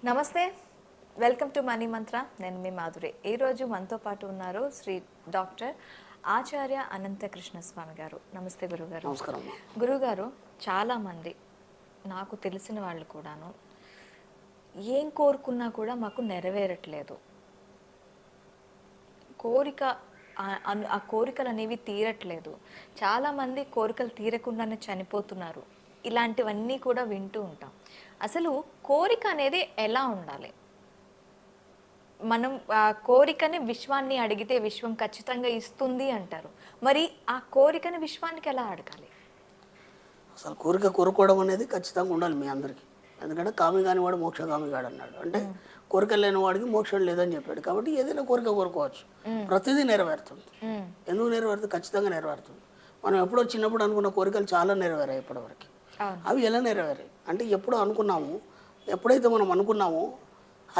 నమస్తే, welcome to money మంత్ర. నేను మీ మాధురి. ఈరోజు మనతో పాటు ఉన్నారు శ్రీ డాక్టర్ ఆచార్య అనంతకృష్ణ స్వామి గారు. నమస్తే గురుగారు. నమస్కారం. గురుగారు, చాలామంది నాకు తెలిసిన వాళ్ళు కూడాను ఏం కోరుకున్నా కూడా మాకు నెరవేరట్లేదు, కోరిక ఆ కోరికలు అనేవి తీరట్లేదు, చాలామంది కోరికలు తీరకుండానే చనిపోతున్నారు, ఇలాంటివన్నీ కూడా వింటూ ఉంటాం. అసలు కోరిక అనేది ఎలా ఉండాలి? మనం ఆ కోరికని విశ్వాన్ని అడిగితే విశ్వం ఖచ్చితంగా ఇస్తుంది అంటారు. మరి ఆ కోరికని విశ్వానికి ఎలా అడగాలి? అసలు కోరిక కోరుకోవడం అనేది ఖచ్చితంగా ఉండాలి మీ అందరికీ. ఎందుకంటే కామి కాని వాడు మోక్షగామి కాడు అన్నాడు. అంటే కోరిక లేని వాడికి మోక్షం లేదని చెప్పాడు. కాబట్టి ఏదైనా కోరిక కోరుకోవచ్చు, ప్రతిదీ నెరవేరుతుంది. ఎందుకు నెరవేరుతుంది? ఖచ్చితంగా నెరవేరుతుంది. మనం ఎప్పుడో చిన్నప్పుడు అనుకున్న కోరికలు చాలా నెరవేరాయి ఇప్పటివరకు. అవి ఎలా నెరవేరాయి అంటే ఎప్పుడో అనుకున్నాము, ఎప్పుడైతే మనం అనుకున్నామో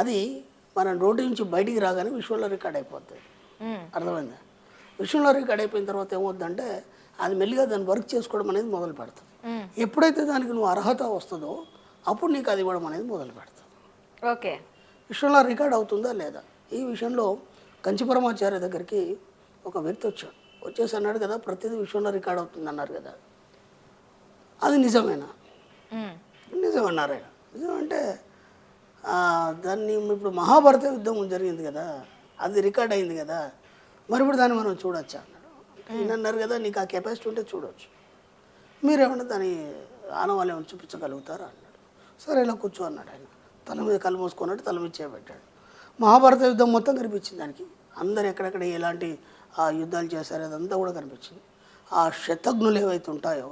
అది మన రోడ్డు నుంచి బయటికి రాగానే విశ్వంలో రికార్డ్ అయిపోతుంది. అర్థమైందా? విశ్వంలో రికార్డ్ అయిపోయిన తర్వాత ఏమవుతుందంటే అది మెల్లిగా దాన్ని వర్క్ చేసుకోవడం అనేది మొదలు పెడుతుంది. ఎప్పుడైతే దానికి నువ్వు అర్హత వస్తుందో అప్పుడు నీకు అది ఇవ్వడం అనేది మొదలు పెడుతుంది. ఓకే, విశ్వంలో రికార్డ్ అవుతుందా లేదా? ఈ విషయంలో కంచిపరమాచార్య దగ్గరికి ఒక వ్యక్తి వచ్చాడు. వచ్చేసి అన్నాడు కదా, ప్రతిదీ విశ్వంలో రికార్డ్ అవుతుంది అన్నారు కదా, అది నిజమేనా? నిజమన్నారు ఆయన. నిజమంటే దాన్ని ఇప్పుడు మహాభారత యుద్ధం జరిగింది కదా, అది రికార్డ్ అయింది కదా, మరి ఇప్పుడు దాన్ని మనం చూడొచ్చా అన్నాడు. ఈయన అన్నారు కదా, నీకు ఆ కెపాసిటీ ఉంటే చూడవచ్చు, మీరేమన్నా దాని ఆనవాళ్ళు ఏమైనా చూపించగలుగుతారా అన్నాడు. సరే ఇలా కూర్చో అన్నాడు ఆయన. తల మీద కళ్ళు మూసుకున్నట్టు తల మీద చేయబెట్టాడు. మహాభారత యుద్ధం మొత్తం కనిపించింది దానికి. అందరు ఎక్కడెక్కడ ఎలాంటి యుద్ధాలు చేశారో అదంతా కూడా కనిపించింది. ఆ శతఘ్నులు ఏవైతే ఉంటాయో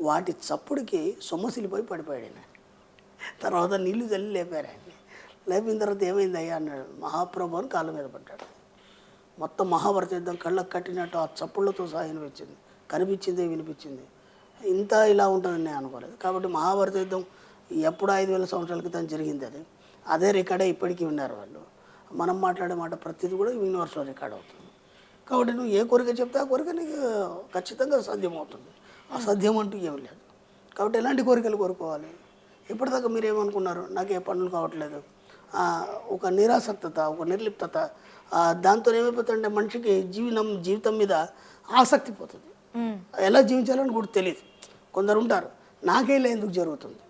వాటి చప్పుడికి సొమ్మసిలిపోయి పడిపోయాడు ఆయన. తర్వాత నీళ్లు చల్లి లేపారు ఆయన్ని. లేపిన తర్వాత ఏమైంది అయ్యా అన్నాడు. మహాప్రభు అని కాళ్ళ మీద పడ్డాడు. మొత్తం మహాభారత యుద్ధం కళ్ళకు కట్టినట్టు ఆ చప్పుళ్ళతో సహా వినిపించింది, కనిపించింది, వినిపించింది. ఇంత ఇలా ఉంటుందని నేను అనుకోలేదు. కాబట్టి మహాభారత యుద్ధం ఎప్పుడు 5000 సంవత్సరాల క్రితం జరిగింది. అది అదే రికార్డే ఇప్పటికీ విన్నారు వాళ్ళు. మనం మాట్లాడే మాట ప్రతిదీ కూడా యూనివర్స్లో రికార్డ్ అవుతుంది. కాబట్టి నువ్వు ఏ కోరిక చెప్తే ఆ కోరిక నీకు ఖచ్చితంగా సాధ్యమవుతుంది. అసాధ్యం అంటూ ఏమి లేదు. కాబట్టి ఎలాంటి కోరికలు కోరుకోవాలి? ఇప్పటిదాకా మీరు ఏమనుకున్నారు? నాకు ఏ పనులు కావట్లేదు, ఒక నిరాసక్తత, ఒక నిర్లిప్తత, దాంతో ఏమైపోతుందంటే మనిషికి జీవితం మీద ఆసక్తి పోతుంది. ఎలా జీవించాలని కూడా తెలియదు. కొందరు ఉంటారు, నాకే ఎందుకు జరుగుతుంది,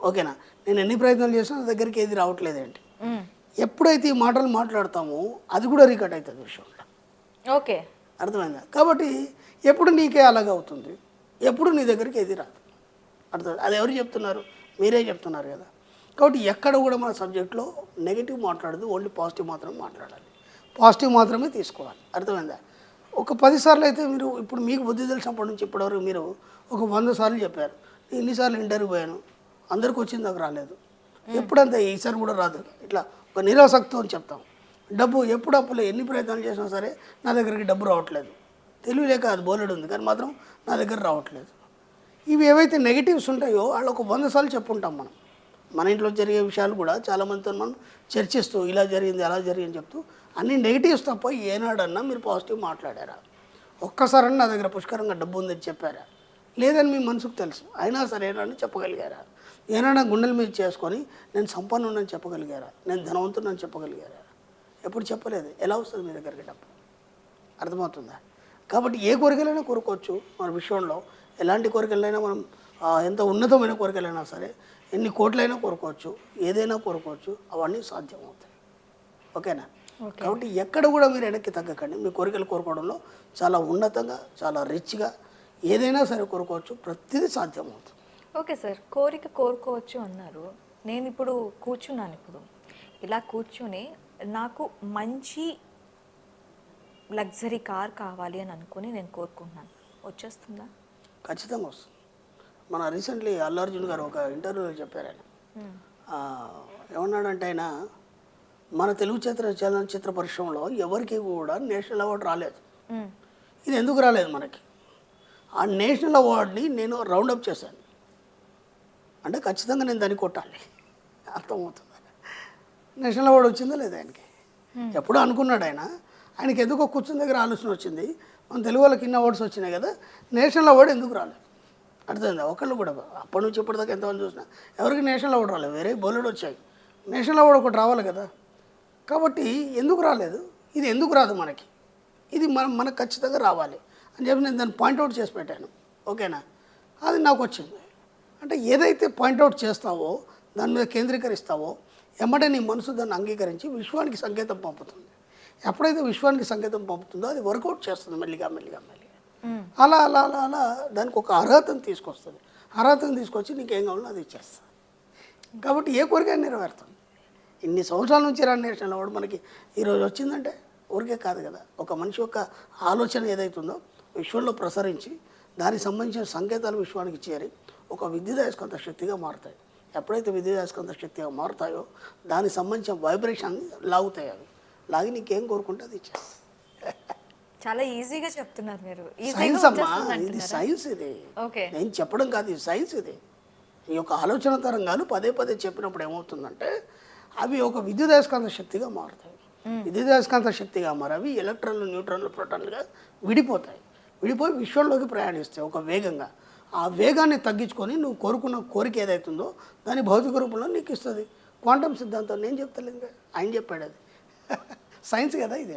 ఓకేనా, నేను ఎన్ని ప్రయత్నాలు చేసినా నా దగ్గరికి ఏది రావట్లేదేంటి. ఎప్పుడైతే ఈ మాటలు మాట్లాడతామో అది కూడా రికార్డ్ అవుతుంది విషయంలో. ఓకే, అర్థమైందా? కాబట్టి ఎప్పుడు నీకే అలాగ అవుతుంది, ఎప్పుడు నీ దగ్గరికి ఏది రాదు. అర్థం? అది ఎవరు చెప్తున్నారు? మీరే చెప్తున్నారు కదా. కాబట్టి ఎక్కడ కూడా మన సబ్జెక్ట్లో నెగిటివ్ మాట్లాడదు, ఓన్లీ పాజిటివ్ మాత్రమే మాట్లాడాలి, పాజిటివ్ మాత్రమే తీసుకోవాలి. అర్థమైందా? ఒక 10 సార్లు అయితే మీరు ఇప్పుడు మీకు బుద్ధి తెలిసినప్పటి నుంచి ఇప్పటివరకు మీరు ఒక 100 సార్లు చెప్పారు. నేను ఇన్నిసార్లు ఇంటర్వ్యూ పోయాను, అందరికి వచ్చింది, నాకు రాలేదు, ఎప్పుడంతా ఈసారి కూడా రాదు, ఇట్లా ఒక నిరాసక్తం అని చెప్తాం. డబ్బు ఎప్పుడు అప్పులే, ఎన్ని ప్రయత్నాలు చేసినా సరే నా దగ్గరికి డబ్బు రావట్లేదు, తెలివిలేక అది బోలెడు ఉంది కానీ మాత్రం నా దగ్గర రావట్లేదు. ఇవి ఏవైతే నెగిటివ్స్ ఉంటాయో వాళ్ళు ఒక 100 సార్లు చెప్పుంటాం. మన ఇంట్లో జరిగే విషయాలు కూడా చాలామందితో మనం చర్చిస్తూ ఇలా జరిగింది అలా జరిగింది చెప్తూ అన్ని నెగిటివ్స్ తప్ప ఏనాడన్నా మీరు పాజిటివ్ మాట్లాడారా? ఒక్కసారన్నా నా దగ్గర పుష్కరంగా డబ్బు ఉందని చెప్పారా? లేదని మీ మనసుకు తెలుసు, అయినా సరే ఏనాడని చెప్పగలిగారా? ఏనాడా గుండెల మీద చేసుకొని నేను సంపన్నుడని చెప్పగలిగారా? నేను ధనవంతుడని చెప్పగలిగారా? ఎప్పుడు చెప్పలేదు. ఎలా వస్తుంది మీ దగ్గరికి డబ్బు? అర్థమవుతుందా? కాబట్టి ఏ కోరికలైనా కోరుకోవచ్చు మన విషయంలో. ఎలాంటి కోరికలైనా మనం ఎంత ఉన్నతమైన కోరికలైనా సరే, ఎన్ని కోట్లైనా కోరుకోవచ్చు, ఏదైనా కోరుకోవచ్చు, అవన్నీ సాధ్యమవుతాయి. ఓకేనా? కాబట్టి ఎక్కడ కూడా మీరు వెనక్కి తగ్గకండి. మీ కోరికలు కోరుకోవడంలో చాలా ఉన్నతంగా, చాలా రిచ్గా ఏదైనా సరే కోరుకోవచ్చు, ప్రతిదీ సాధ్యమవుతుంది. ఓకే సార్, కోరిక కోరుకోవచ్చు అన్నారు. నేను ఇప్పుడు కూర్చున్నాను, ఇప్పుడు ఇలా కూర్చొని నాకు మంచి లగ్జరీ కార్ కావాలి అని అనుకుని నేను కోరుకుంటున్నాను, వచ్చేస్తుందా? ఖచ్చితంగా వస్తుంది. మన రీసెంట్లీ అల్లు అర్జున్ గారు ఒక ఇంటర్వ్యూలో చెప్పారు. ఆయన ఏమన్నాడంటే, ఆయన మన తెలుగు చలనచిత్ర పరిశ్రమలో ఎవరికి కూడా నేషనల్ అవార్డు రాలేదు. ఇది ఎందుకు రాలేదు మనకి? ఆ నేషనల్ అవార్డుని నేను రౌండప్ చేశాను అంటే ఖచ్చితంగా నేను దాన్ని కొట్టాలి. అర్థమవుతుంది. నేషనల్ అవార్డు వచ్చిందా లేదా ఆయనకి? ఎప్పుడూ అనుకున్నాడు ఆయన. ఆయనకి ఎందుకో కూర్చుని దగ్గర ఆలోచన వచ్చింది, మన తెలుగు వాళ్ళకి ఇన్ని అవార్డ్స్ వచ్చినాయి కదా, నేషనల్ అవార్డు ఎందుకు రాలేదు? అర్థమైందా? ఒకళ్ళు కూడా అప్పటి నుంచి ఇప్పటిదాకా ఎంతమంది చూసినా ఎవరికి నేషనల్ అవార్డు రాలేదు. వేరే బౌలర్లు వచ్చాయి, నేషనల్ అవార్డు ఒకటి రావాలి కదా. కాబట్టి ఎందుకు రాలేదు, ఇది ఎందుకు రాదు మనకి, ఇది మనకు ఖచ్చితంగా రావాలి అని చెప్పి నేను దాన్ని పాయింట్అవుట్ చేసి పెట్టాను. ఓకేనా, అది నాకు వచ్చింది. అంటే ఏదైతే పాయింట్అవుట్ చేస్తావో దాని మీద కేంద్రీకరిస్తావో ఎమ్మటే నీ మనసు దాన్ని అంగీకరించి విశ్వానికి సంకేతం పంపుతుంది. ఎప్పుడైతే విశ్వానికి సంకేతం పంపుతుందో అది వర్కౌట్ చేస్తుంది మెల్లిగా మెల్లిగా మెల్లిగా. అలా అలా అలా అలా దానికి ఒక అర్హతను తీసుకొస్తుంది. అర్హతను తీసుకొచ్చి నీకేం కావాలో అది ఇచ్చేస్తుంది. కాబట్టి ఏ కోరిక నెరవేరుతుంది. ఇన్ని సంవత్సరాల నుంచి రాని నేషనల్ అవార్డు మనకి ఈరోజు వచ్చిందంటే ఊరికే కాదు కదా. ఒక మనిషి యొక్క ఆలోచన ఏదైతుందో విశ్వంలో ప్రసరించి దానికి సంబంధించిన సంకేతాలు విశ్వానికి చేరి ఒక విద్యుదయస్కాంత శక్తిగా మారుతాయి. ఎప్పుడైతే విద్యుదయస్కాంత శక్తిగా మారుతాయో దానికి సంబంధించిన వైబ్రేషన్ లాగుతాయి. అవి లాగి నీకేం కోరుకుంటే అది ఇచ్చేస్తుంది. చాలా ఈజీగా చెప్తున్నారు మీరు. సైన్స్ అమ్మా, ఇది సైన్స్. ఇది నేను చెప్పడం కాదు, ఇది సైన్స్. ఇది ఈ యొక్క ఆలోచన తరంగాలు పదే పదే చెప్పినప్పుడు ఏమవుతుందంటే అవి ఒక విద్యుదయస్కాంత శక్తిగా మారుతాయి. విద్యుదయస్కాంత శక్తిగా మారి అవి ఎలక్ట్రాన్లు, న్యూట్రాన్లు, ప్రోటాన్లుగా విడిపోతాయి. విడిపోయి విశ్వంలోకి ప్రయాణిస్తాయి ఒక వేగంగా. ఆ వేగాన్ని తగ్గించుకొని నువ్వు కోరుకున్న కోరిక ఏదైతుందో దాని భౌతిక రూపంలో నీకు ఇస్తుంది. క్వాంటమ్ సిద్ధాంతం నేను చెప్తలేదు, ఆయన చెప్పాడు. అది సైన్స్ కదా ఇది.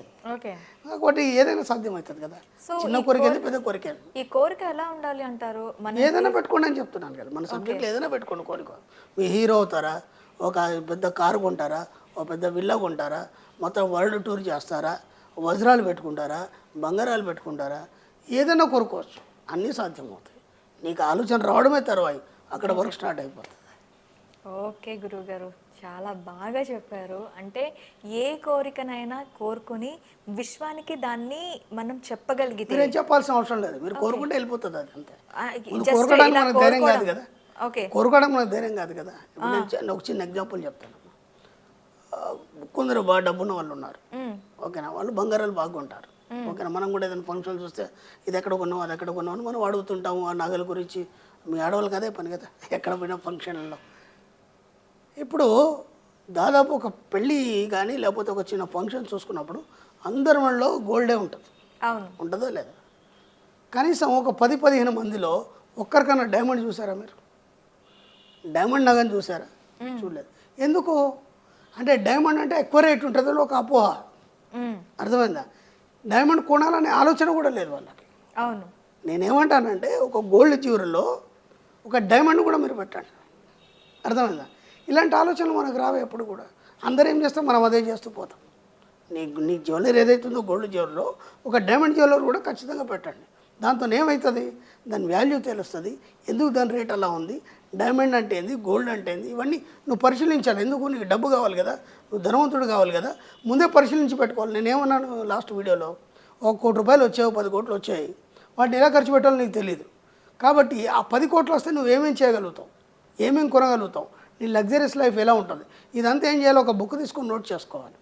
కాబట్టి ఏదైనా సాధ్యమవుతుంది కదా. చిన్న కోరిక పెద్ద కోరిక. ఈ కోరిక ఎలా ఉండాలి అంటారు? ఏదైనా పెట్టుకోండి అని చెప్తున్నాను కదా. మన సబ్జెక్ట్లో ఏదైనా పెట్టుకోండి కోరిక. మీ హీరో అవుతారా, ఒక పెద్ద కారు కొంటారా, ఒక పెద్ద విల్లా కొంటారా, మొత్తం వరల్డ్ టూర్ చేస్తారా, వజ్రాలు పెట్టుకుంటారా, బంగారాలు పెట్టుకుంటారా, ఏదైనా కోరుకోవచ్చు. అన్నీ సాధ్యమవుతాయి. నీకు ఆలోచన రావడమే తర్వాయి అక్కడ వర్క్ స్టార్ట్ అయిపోతుంది. ఓకే గురువుగారు, చాలా బాగా చెప్పారు. అంటే ఏ కోరికనైనా కోరుకొని విశ్వానికి దాన్ని మనం చెప్పగలిగితే మీరేం చెప్పాల్సిన అవసరం లేదు. మీరు కోరుకుంటే వెళ్ళిపోతుంది. అది అంతే. కోరుకోవడానికి మనకు ధైర్యం కాదు కదా. కోరుకోవడానికి మనకు ధైర్యం కాదు కదా. ఇప్పుడు నేను ఒక చిన్న ఎగ్జాంపుల్ చెప్తాను. కొందరు బాగా డబ్బున్న వాళ్ళు ఉన్నారు. ఓకేనా, వాళ్ళు బంగారాలు బాగుంటారు. ఓకేనా, మనం కూడా ఏదైనా ఫంక్షన్లు చూస్తే ఇది ఎక్కడ కొన్నావు, అది ఎక్కడ కొన్నావు అని మనం అడుగుతుంటాము ఆ నగల గురించి. మీ ఆడవాళ్ళకి అదే పని కదా, ఎక్కడ పోయినా ఫంక్షన్లలో. ఇప్పుడు దాదాపు ఒక పెళ్ళి కానీ లేకపోతే ఒక చిన్న ఫంక్షన్ చూసుకున్నప్పుడు అందరి మనలో గోల్డే ఉంటుంది. ఉంటుందో లేదా? కనీసం ఒక 10-15 మందిలో ఒక్కరికన్నా డైమండ్ చూసారా మీరు? డైమండ్ నగని చూసారా? చూడలేదు. ఎందుకు అంటే డైమండ్ అంటే ఎక్కువ రేట్ ఉంటుందో ఒక అపోహ. అర్థమైందా? డైమండ్ కొనాలనే ఆలోచన కూడా లేదు వాళ్ళకి. అవును. నేనేమంటానంటే ఒక గోల్డ్ జ్యువెలరీలో ఒక డైమండ్ కూడా మీరు పెట్టండి. అర్థమైందా? ఇలాంటి ఆలోచనలు మనకు రావే ఎప్పుడు కూడా. అందరూ ఏం చేస్తాం, మనం అదే చేస్తూ పోతాం. నీ జ్యువెలరీ ఏదైతుందో గోల్డ్ జ్యువెలరీలో ఒక డైమండ్ జ్యువెలరీ కూడా ఖచ్చితంగా పెట్టండి. దాంతో ఏమవుతుంది, దాని వాల్యూ తెలుస్తుంది. ఎందుకు దాని రేట్ అలా ఉంది, డైమండ్ అంటే ఏంది, గోల్డ్ అంటే ఏంది, ఇవన్నీ నువ్వు పరిశీలించాలి. ఎందుకు, నీకు డబ్బు కావాలి కదా, నువ్వు ధనవంతుడు కావాలి కదా, ముందే పరిశీలించి పెట్టుకోవాలి. నేనేమన్నాను లాస్ట్ వీడియోలో, 1 కోటి రూపాయలు వచ్చాయి, 10 కోట్లు వచ్చాయి, వాటిని ఎలా ఖర్చు పెట్టాలో నీకు తెలియదు. కాబట్టి ఆ 10 కోట్లు వస్తే నువ్వేమేం చేయగలుగుతావు, ఏమేమి కొనగలుగుతావు, నీ లగ్జరీస్ లైఫ్ ఎలా ఉంటుంది, ఇదంతా ఏం చేయాలో ఒక బుక్ తీసుకొని నోట్ చేసుకోవాలి.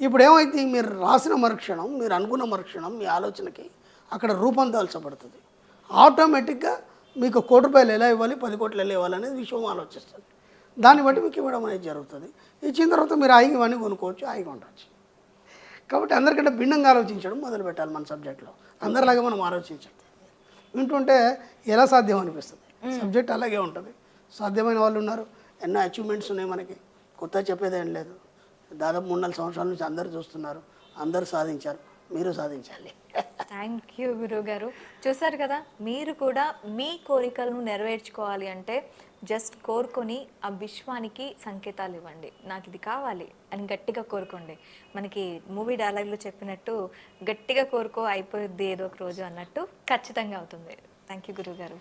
ఇప్పుడు ఏమైతే మీరు రాసిన మరుక్షణం, మీరు అనుకున్న మరుక్షణం మీ ఆలోచనకి అక్కడ రూపం దాల్చబడుతుంది. ఆటోమేటిక్గా మీకు 1 కోటి రూపాయలు ఎలా ఇవ్వాలి, 10 కోట్లు ఎలా ఇవ్వాలి అనేది విషయం ఆలోచిస్తుంది. దాన్ని బట్టి మీకు ఇవ్వడం అనేది జరుగుతుంది. ఇచ్చిన తర్వాత మీరు హాయిగా ఇవన్నీ కొనుక్కోవచ్చు, హాయిగా ఉండవచ్చు. కాబట్టి అందరికంటే భిన్నంగా ఆలోచించడం మొదలు పెట్టాలి మన సబ్జెక్ట్లో. అందరిలాగా మనం ఆలోచించండి. వింటుంటే ఎలా సాధ్యం అనిపిస్తుంది. సబ్జెక్ట్ అలాగే ఉంటుంది. సాధ్యమైన వాళ్ళు ఉన్నారు, ఎన్నో అచీవ్మెంట్స్ ఉన్నాయి మనకి. కొత్త చెప్పేదేం లేదు. దాదాపు 3-4 సంవత్సరాల నుంచి అందరూ చూస్తున్నారు, అందరూ సాధించారు, మీరు సాధించాలి. థ్యాంక్ యూ గురువు గారు. చూసారు కదా, మీరు కూడా మీ కోరికలను నెరవేర్చుకోవాలి అంటే జస్ట్ కోరుకొని ఆ విశ్వానికి సంకేతాలు ఇవ్వండి. నాకు ఇది కావాలి అని గట్టిగా కోరుకోండి. మనకి మూవీ డైలాగ్లో చెప్పినట్టు గట్టిగా కోరుకో అయిపోద్ది ఏదో ఒక రోజు అన్నట్టు ఖచ్చితంగా అవుతుంది. థ్యాంక్ యూ గురువు గారు.